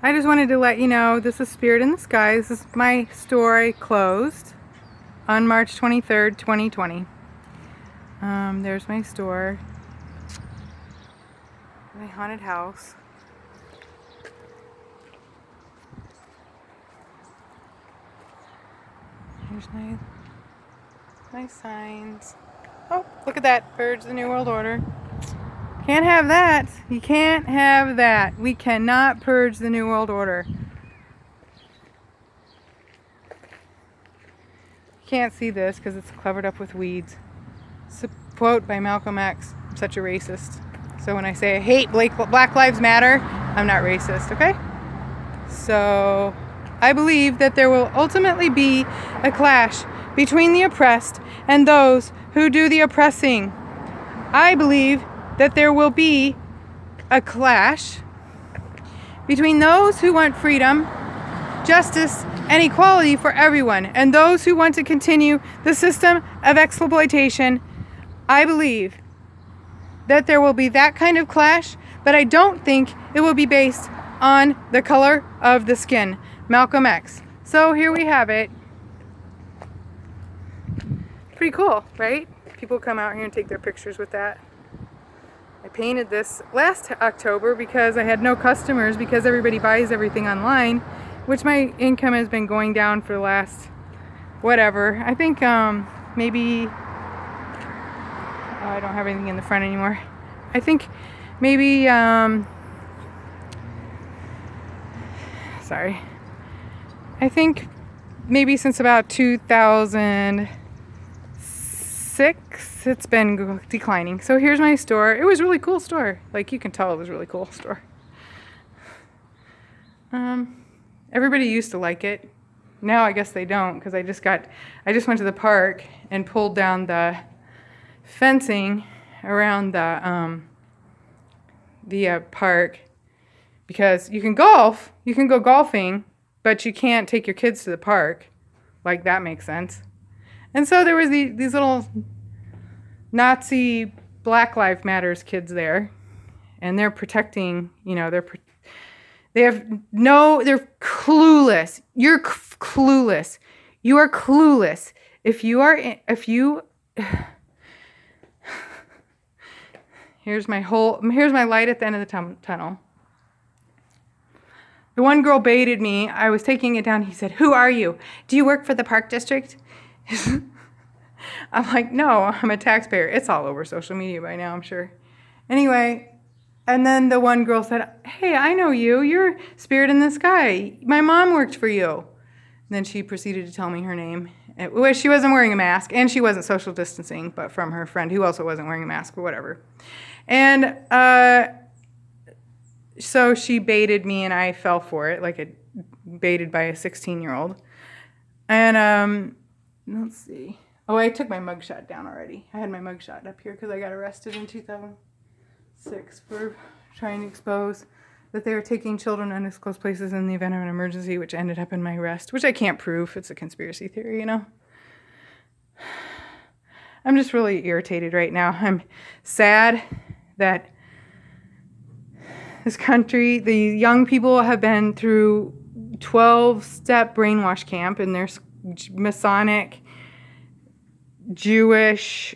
I just wanted to let you know this is Spirit in the Sky. This is my store I closed on March 23rd, 2020. There's my store. My haunted house. There's my signs. Oh, look at that. Purge the New World Order. Can't have that. You can't have that. We cannot purge the New World Order. You can't see this because it's covered up with weeds. It's a quote by Malcolm X. I'm such a racist. So when I say I hate Black Lives Matter, I'm not racist, okay? So I believe that there will ultimately be a clash between the oppressed and those who do the oppressing. I believe that there will be a clash between those who want freedom, justice, and equality for everyone, and those who want to continue the system of exploitation. I believe that there will be that kind of clash, but I don't think it will be based on the color of the skin. Malcolm X. So here we have it. Pretty cool, right? People come out here and take their pictures with that. I painted this last October because I had no customers because everybody buys everything online, which my income has been going down for the last whatever. I think maybe I don't have anything in the front anymore. I think maybe sorry. I think maybe since about 2006 it's been declining. So here's my store. It was a really cool store. Like, you can tell it was a really cool store. Everybody used to like it. Now I guess they don't, because I just went to the park and pulled down the fencing around the park, because you can go golfing, but you can't take your kids to the park. Like, that makes sense. And so there was these little Nazi Black Lives Matters kids there, and they're protecting, they're clueless. You're clueless. You are clueless. Here's my light at the end of the tunnel. The one girl baited me. I was taking it down. He said, "Who are you? Do you work for the park district?" I'm like, "No, I'm a taxpayer." It's all over social media by now, I'm sure. Anyway, and then the one girl said, "Hey, I know you. You're Spirit in the Sky. My mom worked for you." And then she proceeded to tell me her name. She wasn't wearing a mask, and she wasn't social distancing, but from her friend who also wasn't wearing a mask or whatever. And so she baited me, and I fell for it, baited by a 16-year-old. And let's see. Oh, I took my mugshot down already. I had my mugshot up here because I got arrested in 2006 for trying to expose that they were taking children to undisclosed places in the event of an emergency, which ended up in my arrest, which I can't prove. It's a conspiracy theory, I'm just really irritated right now. I'm sad that this country, the young people have been through 12-step brainwash camp, and there's Masonic, Jewish,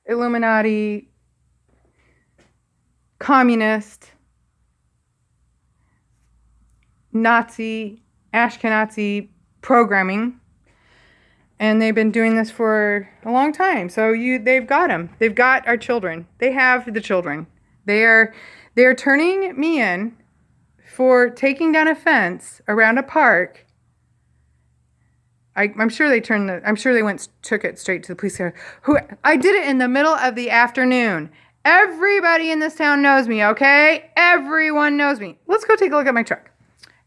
Illuminati, communist, Nazi, Ashkenazi programming. And they've been doing this for a long time. So they've got them. They've got our children. They have the children. They're turning me in for taking down a fence around a park. I'm sure they took it straight to the police. I did it in the middle of the afternoon. Everybody in this town knows me, okay? Everyone knows me. Let's go take a look at my truck.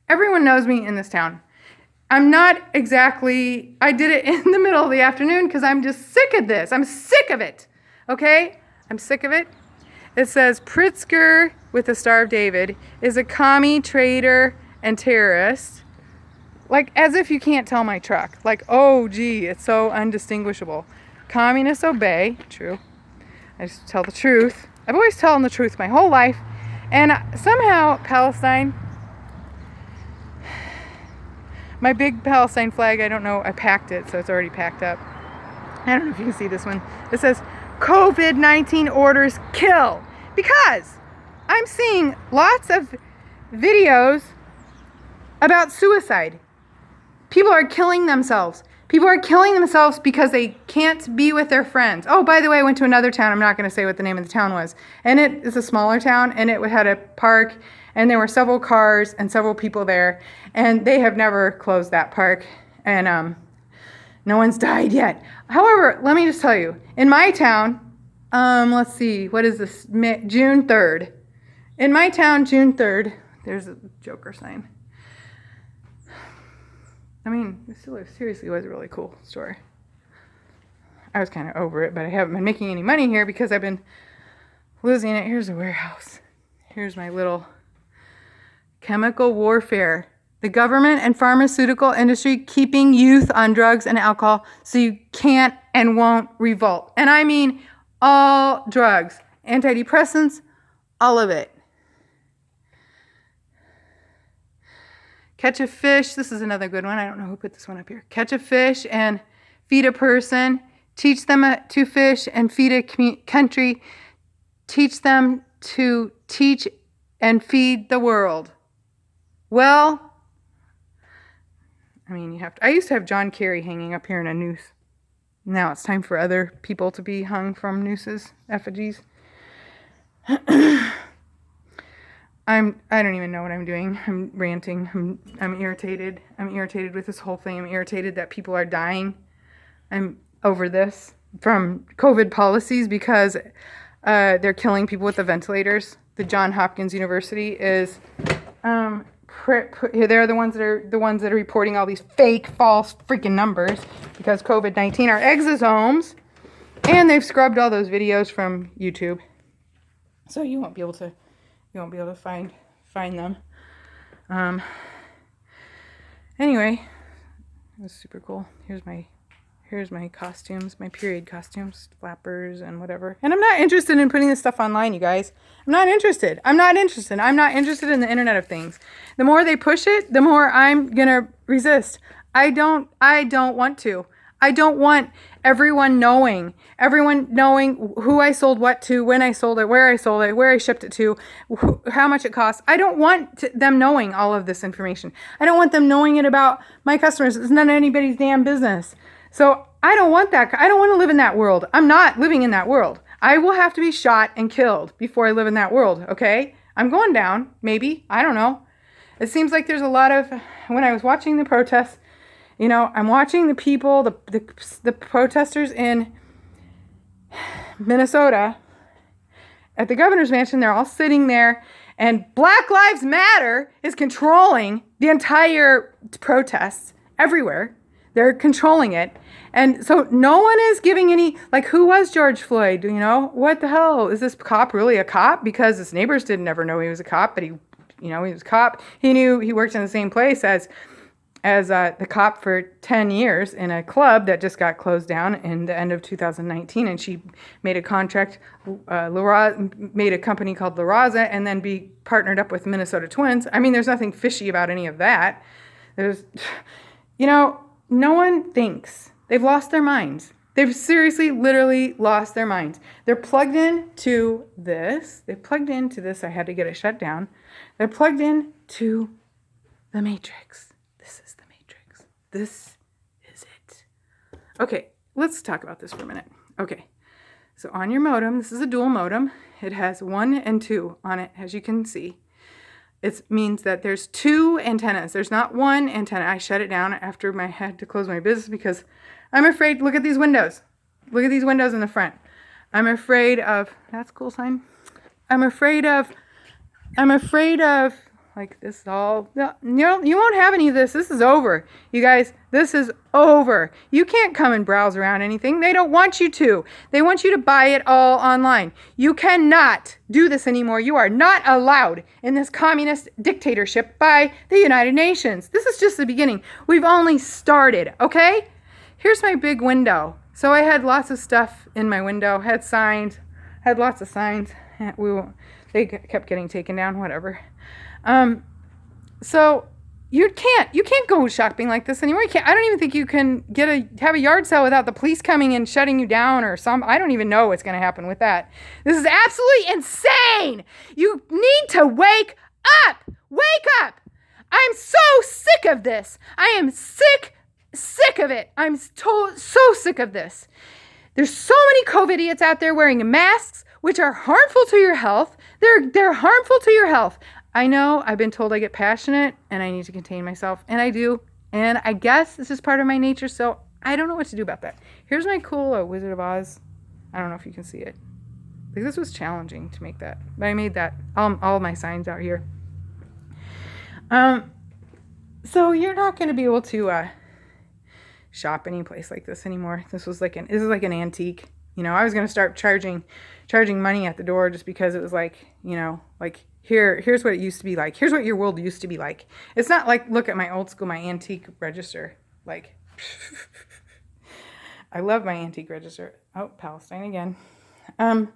Everyone knows me in this town. I did it in the middle of the afternoon because I'm just sick of this. I'm sick of it, okay? I'm sick of it. It says Pritzker with the Star of David is a commie, traitor, and terrorist. Like, as if you can't tell my truck. Like, oh, gee, it's so undistinguishable. Communists obey. True. I just tell the truth. I've always told the truth my whole life. And somehow Palestine, my big Palestine flag, I don't know, I packed it, so it's already packed up. I don't know if you can see this one. It says, COVID-19 orders kill. Because I'm seeing lots of videos about suicide. People are killing themselves. People are killing themselves because they can't be with their friends. Oh, by the way, I went to another town. I'm not going to say what the name of the town was. And it is a smaller town, and it had a park, and there were several cars and several people there. And they have never closed that park. And no one's died yet. However, let me just tell you, in my town, let's see, what is this? June 3rd. In my town, June 3rd, there's a Joker sign. I mean, this seriously was a really cool store. I was kind of over it, but I haven't been making any money here because I've been losing it. Here's a warehouse. Here's my little chemical warfare. The government and pharmaceutical industry keeping youth on drugs and alcohol so you can't and won't revolt. And I mean all drugs, antidepressants, all of it. Catch a fish. This is another good one. I don't know who put this one up here. Catch a fish and feed a person. Teach them to fish and feed a country. Teach them to teach and feed the world. Well, I mean, I used to have John Kerry hanging up here in a noose. Now it's time for other people to be hung from nooses, effigies. I don't even know what I'm doing. I'm ranting. I'm irritated. I'm irritated with this whole thing. I'm irritated that people are dying. I'm over this from COVID policies because they're killing people with the ventilators. The Johns Hopkins University is they're the ones that are reporting all these fake, false freaking numbers because COVID-19 are exosomes, and they've scrubbed all those videos from YouTube, so you won't be able to find them. Anyway, it was super cool. Here's my costumes, my period costumes, flappers and whatever. And I'm not interested in putting this stuff online, you guys. I'm not interested. I'm not interested in the Internet of Things. The more they push it, the more I'm gonna resist. I don't want to. I don't want everyone knowing who I sold what to, when I sold it, where I shipped it to, how much it costs. I don't want them knowing all of this information. I don't want them knowing it about my customers. It's none of anybody's damn business. So I don't want that. I don't want to live in that world. I'm not living in that world. I will have to be shot and killed before I live in that world, okay? I'm going down, maybe. I don't know. It seems like there's a lot of, when I was watching the protests, you know, I'm watching the people, the protesters in Minnesota at the governor's mansion. They're all sitting there, and Black Lives Matter is controlling the entire protests everywhere. They're controlling it. And so no one is giving any, like, who was George Floyd? You know, what the hell? Is this cop really a cop? Because his neighbors didn't ever know he was a cop, but he was a cop. He knew he worked in the same place as the cop for 10 years in a club that just got closed down in the end of 2019. And she made a contract, made a company called La Raza, and then be partnered up with Minnesota Twins. I mean, there's nothing fishy about any of that. No one thinks. They've lost their minds. They've seriously, literally lost their minds. They're plugged into this. They're plugged into this. I had to get it shut down. They're plugged into the Matrix. This is the Matrix. This is it. Okay, let's talk about this for a minute. Okay, so on your modem, this is a dual modem. It has 1 and 2 on it, as you can see. It means that there's 2 antennas. There's not 1 antenna. I shut it down after I had to close my business because I'm afraid. Look at these windows. Look at these windows in the front. I'm afraid of, that's a cool sign. I'm afraid of, like, this is all, you won't have any of this. This is over. You guys, this is over. You can't come and browse around anything. They don't want you to. They want you to buy it all online. You cannot do this anymore. You are not allowed in this communist dictatorship by the United Nations. This is just the beginning. We've only started, okay? Here's my big window. So I had lots of stuff in my window. I had signs. Had lots of signs. They kept getting taken down, whatever. So you can't go shopping like this anymore. I don't even think you can have a yard sale without the police coming and shutting you down or I don't even know what's going to happen with that. This is absolutely insane. You need to wake up. Wake up. I'm so sick of this. I am sick of it. I'm so sick of this. There's so many COVID idiots out there wearing masks, which are harmful to your health. They're harmful to your health. I know I've been told I get passionate and I need to contain myself, and I do. And I guess this is part of my nature, so I don't know what to do about that. Here's my cool Wizard of Oz. I don't know if you can see it. Like, this was challenging to make that, but I made that. All my signs out here. So you're not going to be able to shop any place like this anymore. This is like an antique. You know, I was going to start charging money at the door just because it was like, you know, like here's what it used to be like. Here's what your world used to be like. It's not like, look at my old school, my antique register. Like, I love my antique register. Oh, Palestine again. I'm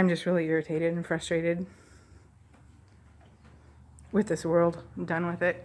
just really irritated and frustrated with this world. I'm done with it.